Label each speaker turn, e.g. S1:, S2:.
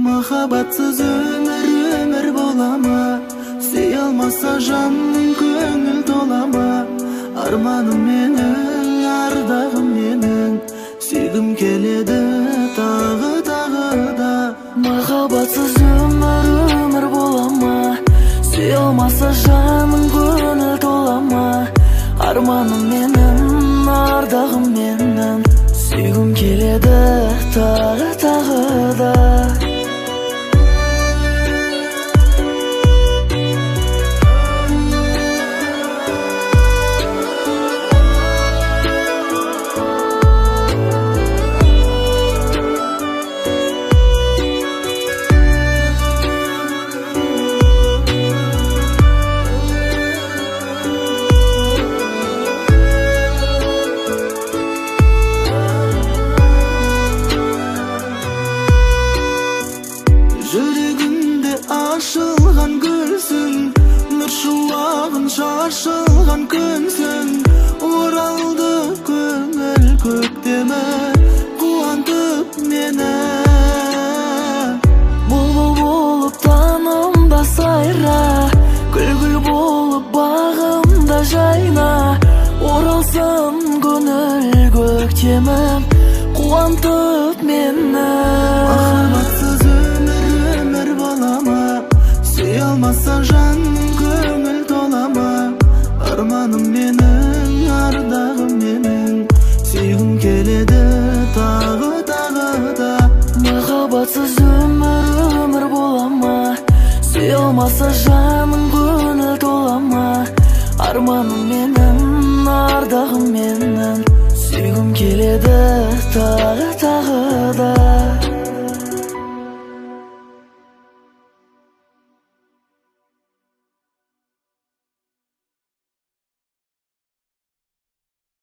S1: Махаббатсыз өмір болама, сүй алмаса жанның көңіл толама. Арманым менің, ардағым менің, сүйгім келеді тағы да. Махаббатсыз өмір болама, сүй алмаса жанның көңіл толама. Арманым менің, ардағым менің, сүйгім келеді тағы да. Жүрегімде ашылған гүлсің, нұр шуағын шашылған күнсің. Оралды көңіл көктемі, қуантып мені. Бұлбұл болып танымда сайра, гүл болып бағымда жайна. Оралсын көңіл көктемім, қуантып мені. Махаббатсыз өмір болама, сүй алмаса жанның көңіл толама. Арманым менің, ардағым менің, сүйгім келеді тағы да. Махаббатсыз өмір болама, сүй алмаса жанның көңіл толама. Арманым менің, ардағым менің, сүйгім келеді тағы да.